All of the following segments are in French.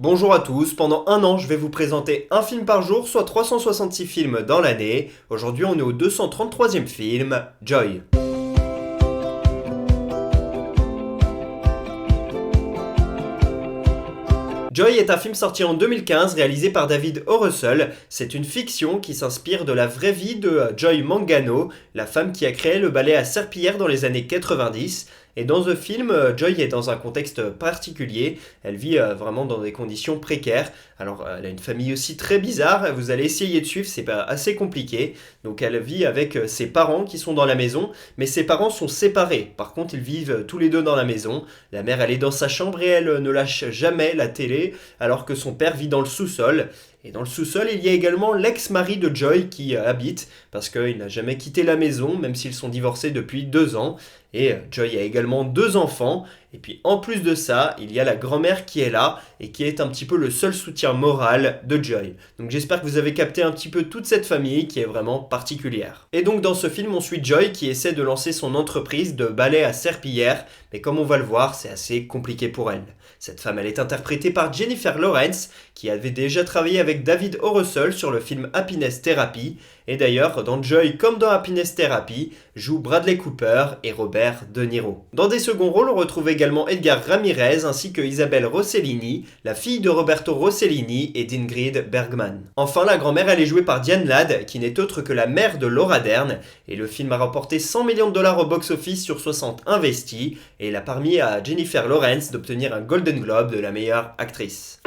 Bonjour à tous, pendant un an je vais vous présenter un film par jour, soit 366 films dans l'année. Aujourd'hui on est au 233e film, Joy. Joy est un film sorti en 2015 réalisé par David O. Russell. C'est une fiction qui s'inspire de la vraie vie de Joy Mangano, la femme qui a créé le ballet à serpillière dans les années 90. Et dans ce film, Joy est dans un contexte particulier. Elle vit vraiment dans des conditions précaires. Alors, elle a une famille aussi très bizarre. Vous allez essayer de suivre, c'est pas assez compliqué. Donc, elle vit avec ses parents qui sont dans la maison, mais ses parents sont séparés. Par contre, ils vivent tous les deux dans la maison. La mère, elle est dans sa chambre et elle ne lâche jamais la télé, alors que son père vit dans le sous-sol. Et dans le sous-sol, il y a également l'ex-mari de Joy qui habite, parce qu'il n'a jamais quitté la maison, même s'ils sont divorcés depuis 2 ans. Et Joy a également 2 enfants. Et puis en plus de ça, il y a la grand-mère qui est là et qui est un petit peu le seul soutien moral de Joy. Donc j'espère que vous avez capté un petit peu toute cette famille qui est vraiment particulière. Et donc dans ce film, on suit Joy qui essaie de lancer son entreprise de ballet à serpillière, mais comme on va le voir, c'est assez compliqué pour elle. Cette femme, elle est interprétée par Jennifer Lawrence, qui avait déjà travaillé avec David O. Russell sur le film Happiness Therapy. Et d'ailleurs, dans Joy comme dans Happiness Therapy, jouent Bradley Cooper et Robert De Niro. Dans des seconds rôles, on retrouve également Edgar Ramirez ainsi que Isabelle Rossellini, la fille de Roberto Rossellini et d'Ingrid Bergman. Enfin, la grand-mère, elle est jouée par Diane Ladd, qui n'est autre que la mère de Laura Dern, et le film a rapporté 100 millions de dollars au box-office sur 60 investis, et il a permis à Jennifer Lawrence d'obtenir un Golden Globe de la meilleure actrice.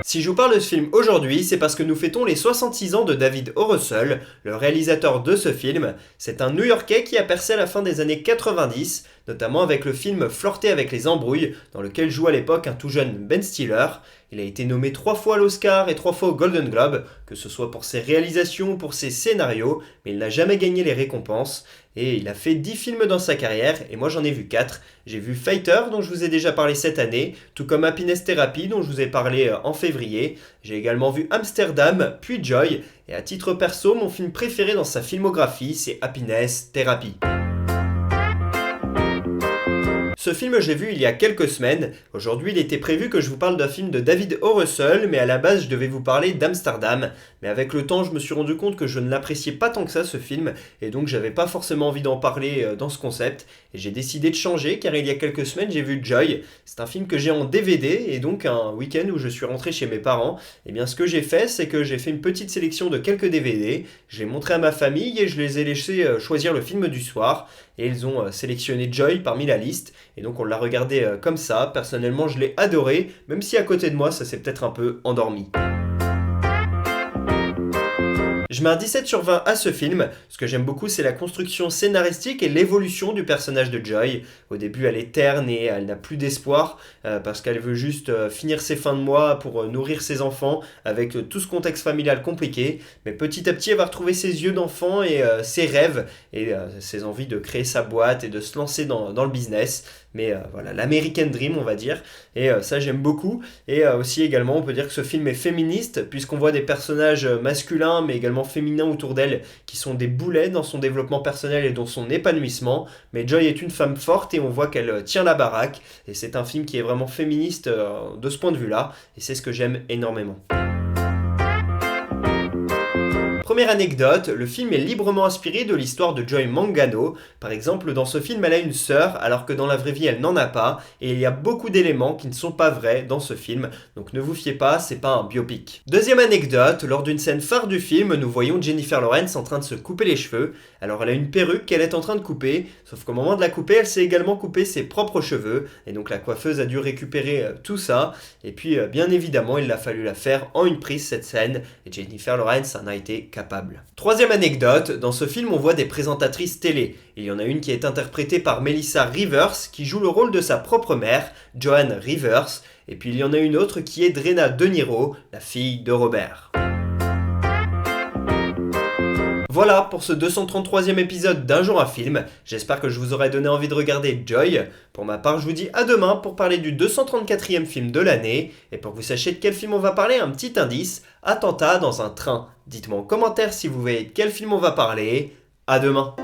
Si je vous parle de ce film aujourd'hui, c'est parce que nous fêtons les 66 ans de David O. Russell, le réalisateur de ce film. C'est un New-Yorkais qui a percé à la fin des années 90, notamment avec le film Flirter avec les embrouilles, dans lequel joue à l'époque un tout jeune Ben Stiller. Il a été nommé 3 fois à l'Oscar et 3 fois au Golden Globe, que ce soit pour ses réalisations ou pour ses scénarios, mais il n'a jamais gagné les récompenses. Et il a fait 10 films dans sa carrière, et moi j'en ai vu 4. J'ai vu Fighter, dont je vous ai déjà parlé cette année, tout comme Happiness Therapy, dont je vous ai parlé en février. J'ai également vu Amsterdam, puis Joy, et à titre perso, mon film préféré dans sa filmographie, c'est Happiness Therapy. Ce film, je l'ai vu il y a quelques semaines. Aujourd'hui, il était prévu que je vous parle d'un film de David O. Russell, mais à la base, je devais vous parler d'Amsterdam. Mais avec le temps, je me suis rendu compte que je ne l'appréciais pas tant que ça, ce film, et donc j'avais pas forcément envie d'en parler dans ce concept. Et j'ai décidé de changer, car il y a quelques semaines, j'ai vu Joy. C'est un film que j'ai en DVD, et donc un week-end où je suis rentré chez mes parents. Et bien, ce que j'ai fait, c'est que j'ai fait une petite sélection de quelques DVD. Je l'ai montré à ma famille, et je les ai laissés choisir le film du soir. Et ils ont sélectionné Joy parmi la liste. Et donc on l'a regardé comme ça. Personnellement, je l'ai adoré, même si à côté de moi, ça s'est peut-être un peu endormi. Je mets un 17 sur 20 à ce film. Ce que j'aime beaucoup, c'est la construction scénaristique et l'évolution du personnage de Joy. Au début, elle est terne et elle n'a plus d'espoir parce qu'elle veut juste finir ses fins de mois pour nourrir ses enfants avec tout ce contexte familial compliqué. Mais petit à petit, elle va retrouver ses yeux d'enfant et ses rêves et ses envies de créer sa boîte et de se lancer dans le business. Mais voilà, l'American Dream, on va dire. Et ça, j'aime beaucoup. Et aussi, également, on peut dire que ce film est féministe, puisqu'on voit des personnages masculins, mais également féminins autour d'elle, qui sont des boulets dans son développement personnel et dans son épanouissement. Mais Joy est une femme forte et on voit qu'elle tient la baraque. Et c'est un film qui est vraiment féministe de ce point de vue-là. Et c'est ce que j'aime énormément. Première anecdote, le film est librement inspiré de l'histoire de Joy Mangano. Par exemple, dans ce film, elle a une sœur, alors que dans la vraie vie, elle n'en a pas. Et il y a beaucoup d'éléments qui ne sont pas vrais dans ce film. Donc ne vous fiez pas, c'est pas un biopic. Deuxième anecdote, lors d'une scène phare du film, nous voyons Jennifer Lawrence en train de se couper les cheveux. Alors elle a une perruque qu'elle est en train de couper, sauf qu'au moment de la couper, elle s'est également coupé ses propres cheveux. Et donc la coiffeuse a dû récupérer tout ça. Et puis, bien évidemment, il a fallu la faire en une prise, cette scène. Et Jennifer Lawrence en a été capable. Troisième anecdote, dans ce film on voit des présentatrices télé. Il y en a une qui est interprétée par Melissa Rivers qui joue le rôle de sa propre mère, Joan Rivers, et puis il y en a une autre qui est Drena De Niro, la fille de Robert. Voilà pour ce 233e épisode d'Un jour un film. J'espère que je vous aurai donné envie de regarder Joy. Pour ma part, je vous dis à demain pour parler du 234e film de l'année. Et pour que vous sachiez de quel film on va parler, un petit indice, attentat dans un train. Dites-moi en commentaire si vous voyez de quel film on va parler. À demain.